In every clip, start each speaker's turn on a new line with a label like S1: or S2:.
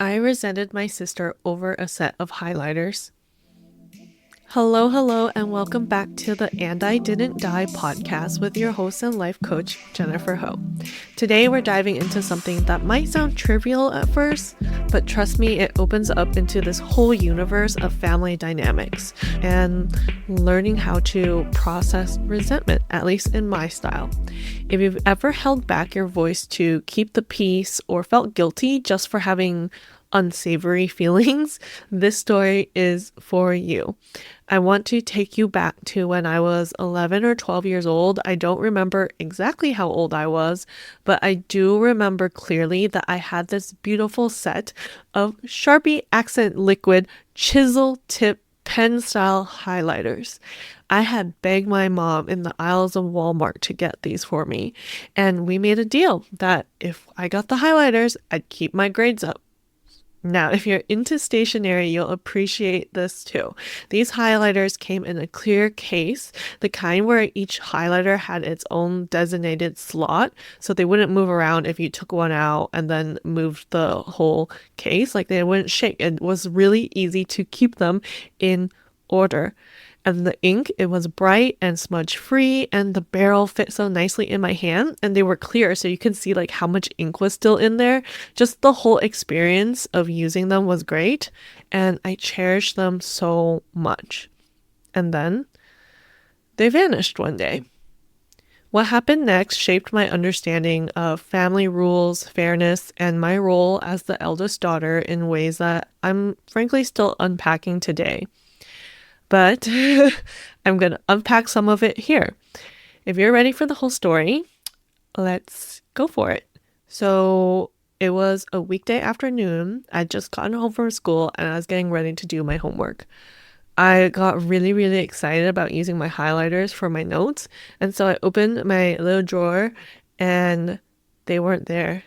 S1: I resented my sister over a set of highlighters. Hello, and welcome back to the And I Didn't Die podcast with your host and life coach, Jennifer Ho. Today, we're diving into something that might sound trivial at first, but trust me, it opens up into this whole universe of family dynamics and learning how to process resentment, at least in my style. If you've ever held back your voice to keep the peace or felt guilty just for having unsavory feelings, this story is for you. I want to take you back to when I was 11 or 12 years old. I don't remember exactly how old I was, but I do remember clearly that I had this beautiful set of Sharpie accent liquid chisel tip pen style highlighters. I had begged my mom in the aisles of Walmart to get these for me, and we made a deal that if I got the highlighters, I'd keep my grades up. Now, if you're into stationery, you'll appreciate this too. These highlighters came in a clear case, the kind where each highlighter had its own designated slot, so they wouldn't move around if you took one out and then moved the whole case. Like they wouldn't shake. It was really easy to keep them in order. And the ink, it was bright and smudge free, and the barrel fit so nicely in my hand, and they were clear so you could see like how much ink was still in there. Just the whole experience of using them was great, and I cherished them so much. And then they vanished one day. What happened next shaped my understanding of family rules, fairness, and my role as the eldest daughter in ways that I'm frankly still unpacking today. But I'm going to unpack some of it here. If you're ready for the whole story, let's go for it. So it was a weekday afternoon. I'd just gotten home from school and I was getting ready to do my homework. I got really, really excited about using my highlighters for my notes. And so I opened my little drawer and they weren't there.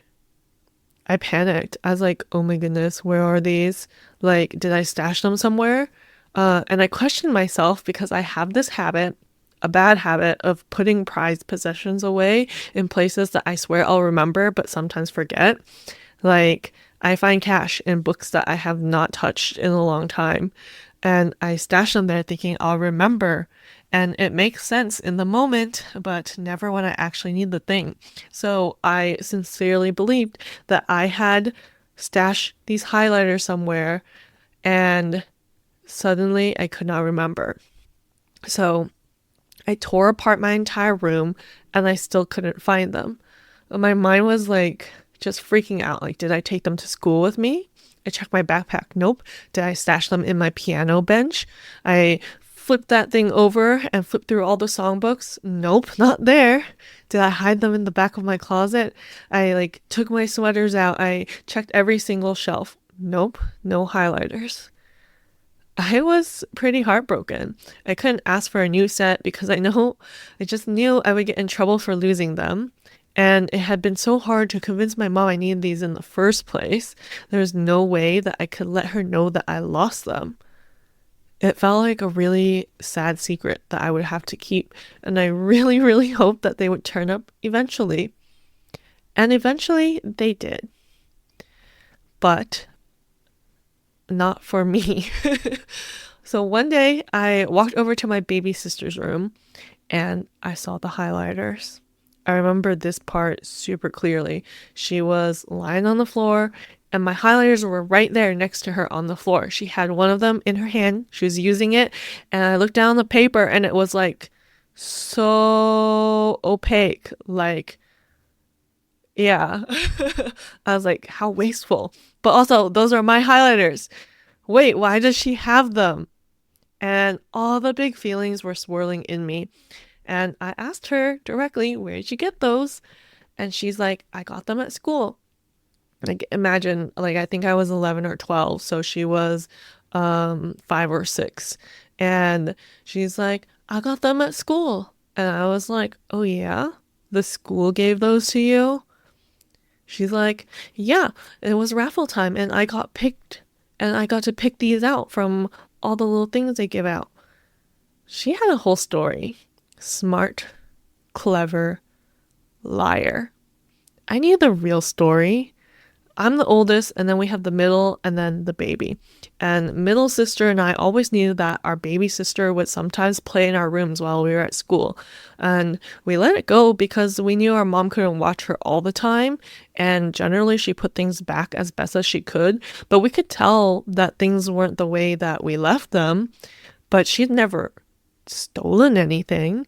S1: I panicked. I was like, oh my goodness, where are these? Like, did I stash them somewhere? And I questioned myself because I have this habit, a bad habit, of putting prized possessions away in places that I swear I'll remember, but sometimes forget. Like, I find cash in books that I have not touched in a long time, and I stash them there thinking I'll remember. And it makes sense in the moment, but never when I actually need the thing. So I sincerely believed that I had stashed these highlighters somewhere, and suddenly, I could not remember. So I tore apart my entire room and I still couldn't find them. My mind was like just freaking out. Like, did I take them to school with me? I checked my backpack. Nope. Did I stash them in my piano bench? I flipped that thing over and flipped through all the songbooks. Nope, not there. Did I hide them in the back of my closet? I took my sweaters out. I checked every single shelf. Nope, no highlighters. I was pretty heartbroken. I couldn't ask for a new set because I just knew I would get in trouble for losing them. And it had been so hard to convince my mom I needed these in the first place. There was no way that I could let her know that I lost them. It felt like a really sad secret that I would have to keep. And I really, really hoped that they would turn up eventually. And eventually they did. But not for me. So one day I walked over to my baby sister's room and I saw the highlighters. I remember this part super clearly. She was lying on the floor and my highlighters were right there next to her on the floor. She had one of them in her hand. She was using it and I looked down the paper and it was like so opaque. Like, yeah. I was like, how wasteful. But also, those are my highlighters. Wait, why does she have them? And all the big feelings were swirling in me. And I asked her directly, where did you get those? And she's like, I got them at school. Like, imagine, I think I was 11 or 12. So she was 5 or 6. And she's like, I got them at school. And I was like, oh yeah? The school gave those to you? She's like, yeah, it was raffle time and I got picked and I got to pick these out from all the little things they give out. She had a whole story. Smart, clever, liar. I knew the real story. I'm the oldest, and then we have the middle, and then the baby. And middle sister and I always knew that our baby sister would sometimes play in our rooms while we were at school. And we let it go because we knew our mom couldn't watch her all the time. And generally, she put things back as best as she could. But we could tell that things weren't the way that we left them. But she'd never stolen anything.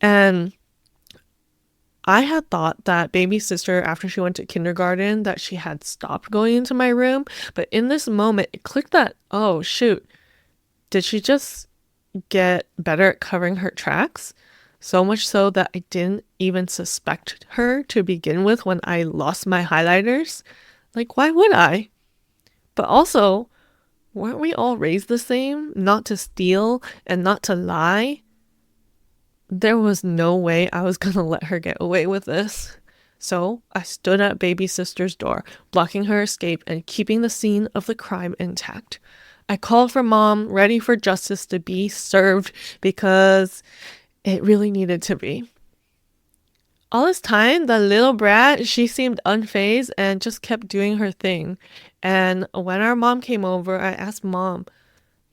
S1: And I had thought that baby sister, after she went to kindergarten, that she had stopped going into my room. But in this moment, it clicked that, oh, shoot, did she just get better at covering her tracks? So much so that I didn't even suspect her to begin with when I lost my highlighters. Like, why would I? But also, weren't we all raised the same? Not to steal and not to lie? There was no way I was gonna let her get away with this. So I stood at baby sister's door, blocking her escape and keeping the scene of the crime intact. I called for mom, ready for justice to be served because it really needed to be. All this time, the little brat, she seemed unfazed and just kept doing her thing. And when our mom came over, I asked mom,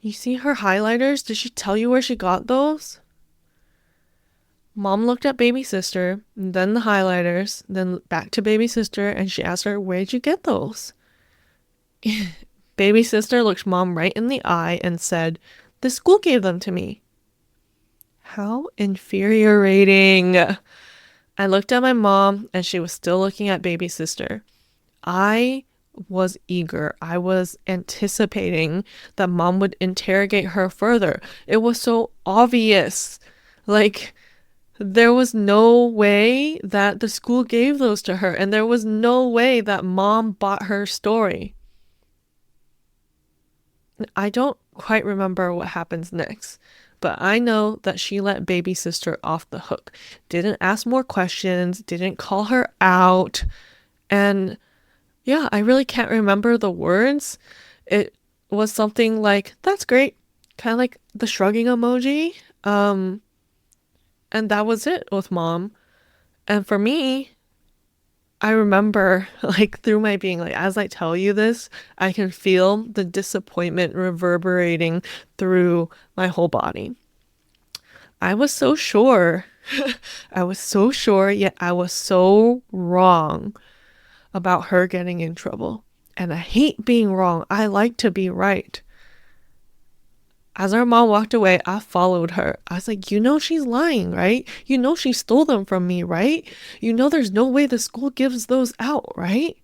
S1: "You see her highlighters? Did she tell you where she got those?" Mom looked at baby sister, then the highlighters, then back to baby sister, and she asked her, "Where'd you get those?" Baby sister looked mom right in the eye and said, "The school gave them to me." How infuriating. I looked at my mom and she was still looking at baby sister. I was eager. I was anticipating that mom would interrogate her further. It was so obvious. Like, there was no way that the school gave those to her, and there was no way that mom bought her story. I don't quite remember what happens next, but I know that she let baby sister off the hook. Didn't ask more questions, didn't call her out, and yeah, I really can't remember the words. It was something like, "That's great," kind of like the shrugging emoji. And that was it with mom. And for me, I remember like through my being, like as I tell you this, I can feel the disappointment reverberating through my whole body. I was so sure. I was so sure, yet I was so wrong about her getting in trouble. And I hate being wrong. I like to be right. As our mom walked away, I followed her. I was like, "You know she's lying, right? You know she stole them from me, right? You know there's no way the school gives those out, right?"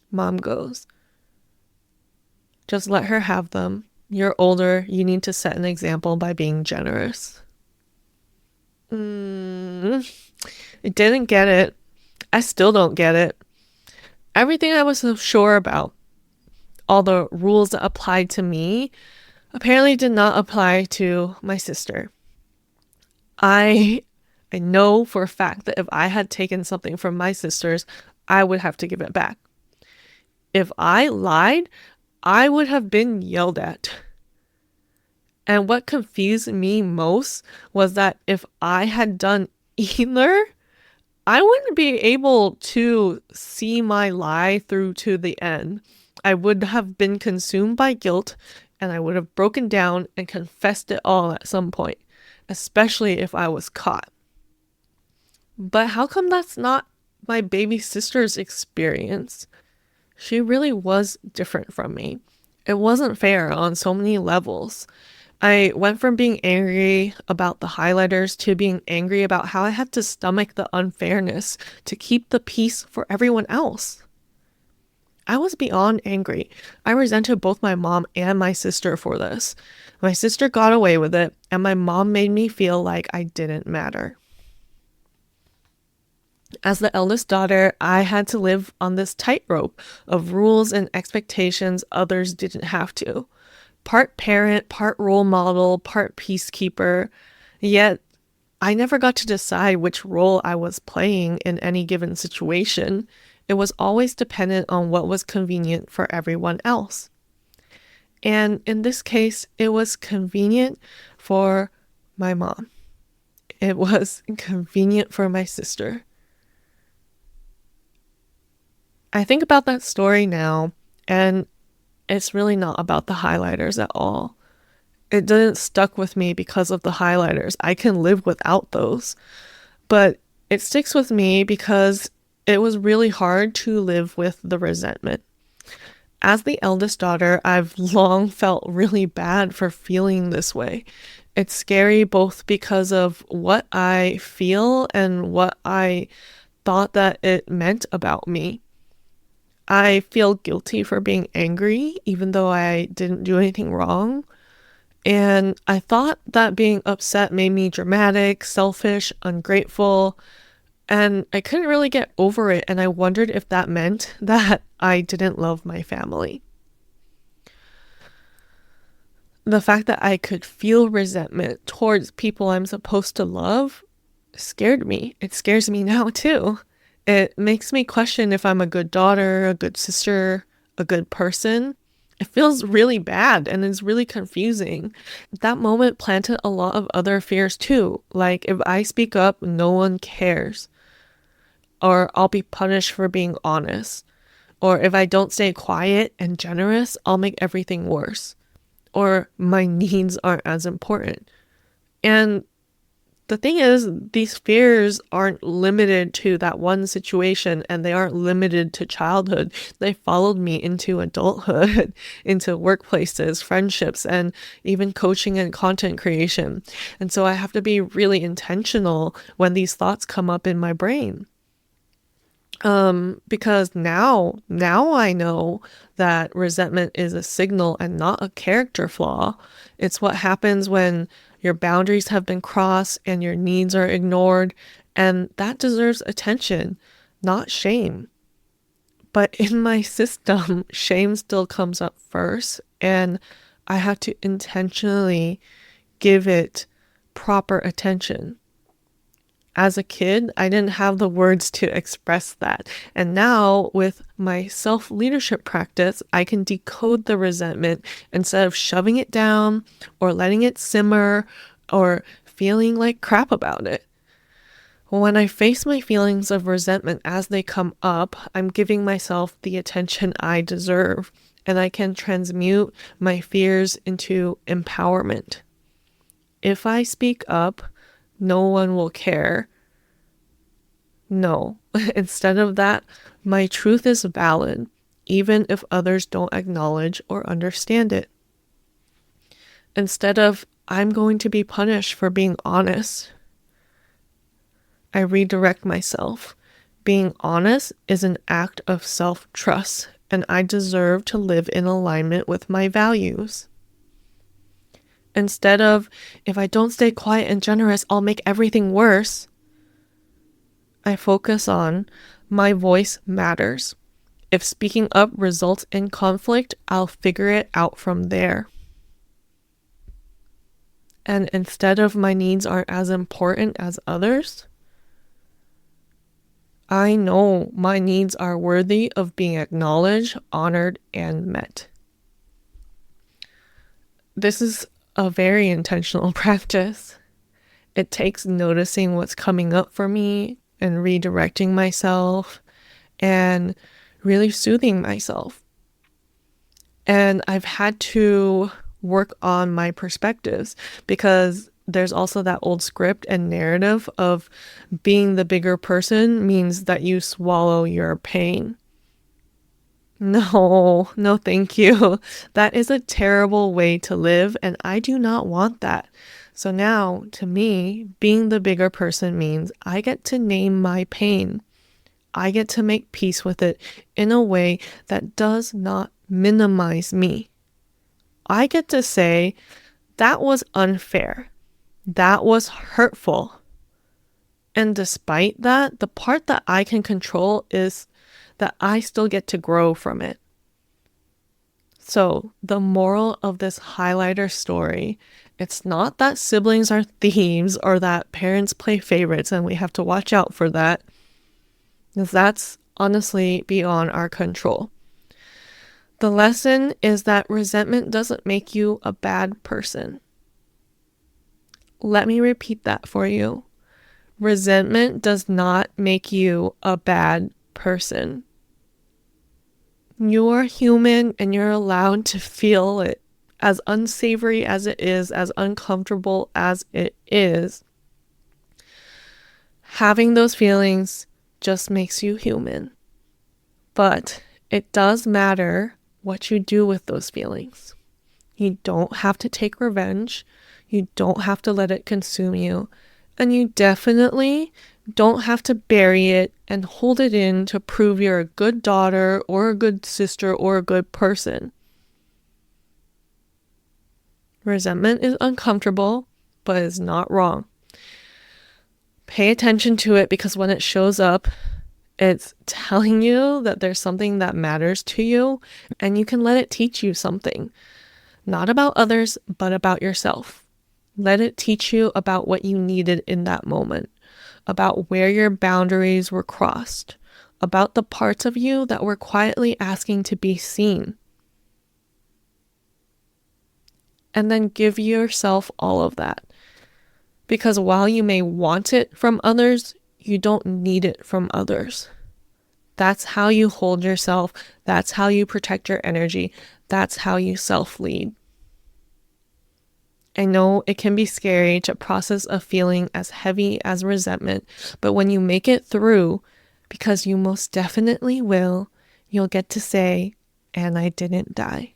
S1: Mom goes, "Just let her have them. You're older. You need to set an example by being generous." It didn't get it. I still don't get it. Everything I was so sure about, all the rules that applied to me, apparently did not apply to my sister. I know for a fact that if I had taken something from my sisters, I would have to give it back. If I lied, I would have been yelled at. And what confused me most was that if I had done either, I wouldn't be able to see my lie through to the end. I would have been consumed by guilt and I would have broken down and confessed it all at some point, especially if I was caught. But how come that's not my baby sister's experience? She really was different from me. It wasn't fair on so many levels. I went from being angry about the highlighters to being angry about how I had to stomach the unfairness to keep the peace for everyone else. I was beyond angry. I resented both my mom and my sister for this. My sister got away with it, and my mom made me feel like I didn't matter. As the eldest daughter, I had to live on this tightrope of rules and expectations others didn't have to. Part parent, part role model, part peacekeeper. Yet, I never got to decide which role I was playing in any given situation. It was always dependent on what was convenient for everyone else. And in this case, it was convenient for my mom. It was convenient for my sister. I think about that story now, and it's really not about the highlighters at all. It didn't stuck with me because of the highlighters. I can live without those. But it sticks with me because it was really hard to live with the resentment. As the eldest daughter, I've long felt really bad for feeling this way. It's scary both because of what I feel and what I thought that it meant about me. I feel guilty for being angry, even though I didn't do anything wrong. And I thought that being upset made me dramatic, selfish, ungrateful, and I couldn't really get over it. And I wondered if that meant that I didn't love my family. The fact that I could feel resentment towards people I'm supposed to love scared me. It scares me now too. It makes me question if I'm a good daughter, a good sister, a good person. It feels really bad and it's really confusing. That moment planted a lot of other fears too. Like if I speak up, no one cares. Or I'll be punished for being honest. Or if I don't stay quiet and generous, I'll make everything worse. Or my needs aren't as important. And the thing is, these fears aren't limited to that one situation and they aren't limited to childhood. They followed me into adulthood, into workplaces, friendships, and even coaching and content creation. And so I have to be really intentional when these thoughts come up in my brain. Because now I know that resentment is a signal and not a character flaw. It's what happens when your boundaries have been crossed and your needs are ignored, and that deserves attention, not shame. But in my system, shame still comes up first, and I have to intentionally give it proper attention. As a kid, I didn't have the words to express that. And now with my self-leadership practice, I can decode the resentment instead of shoving it down or letting it simmer or feeling like crap about it. When I face my feelings of resentment as they come up, I'm giving myself the attention I deserve, and I can transmute my fears into empowerment. If I speak up, no one will care. No, instead of that, my truth is valid, even if others don't acknowledge or understand it. Instead of, I'm going to be punished for being honest, I redirect myself. Being honest is an act of self-trust, and I deserve to live in alignment with my values. Instead of, if I don't stay quiet and generous, I'll make everything worse, I focus on, my voice matters. If speaking up results in conflict, I'll figure it out from there. And instead of my needs aren't as important as others, I know my needs are worthy of being acknowledged, honored, and met. This is a very intentional practice. It takes noticing what's coming up for me and redirecting myself and really soothing myself. And I've had to work on my perspectives because there's also that old script and narrative of being the bigger person means that you swallow your pain. No, thank you. That is a terrible way to live, and I do not want that. So now, to me, being the bigger person means I get to name my pain. I get to make peace with it in a way that does not minimize me. I get to say, that was unfair. That was hurtful. And despite that, the part that I can control is that I still get to grow from it. So the moral of this highlighter story, it's not that siblings are thieves or that parents play favorites and we have to watch out for that, because that's honestly beyond our control. The lesson is that resentment doesn't make you a bad person. Let me repeat that for you. Resentment does not make you a bad person. You're human and you're allowed to feel it. As unsavory as it is, as uncomfortable as it is, having those feelings just makes you human. But it does matter what you do with those feelings. You don't have to take revenge. You don't have to let it consume you. And you definitely don't have to bury it and hold it in to prove you're a good daughter or a good sister or a good person. Resentment is uncomfortable, but is not wrong. Pay attention to it, because when it shows up, it's telling you that there's something that matters to you, and you can let it teach you something. Not about others, but about yourself. Let it teach you about what you needed in that moment, about where your boundaries were crossed, about the parts of you that were quietly asking to be seen. And then give yourself all of that. Because while you may want it from others, you don't need it from others. That's how you hold yourself. That's how you protect your energy. That's how you self-lead. I know it can be scary to process a feeling as heavy as resentment, but when you make it through, because you most definitely will, you'll get to say, "And I didn't die."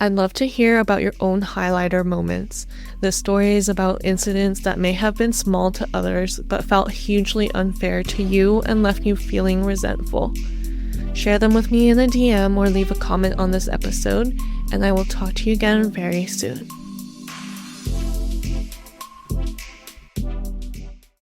S1: I'd love to hear about your own highlighter moments, the stories about incidents that may have been small to others but felt hugely unfair to you and left you feeling resentful. Share them with me in a DM or leave a comment on this episode, and I will talk to you again very soon.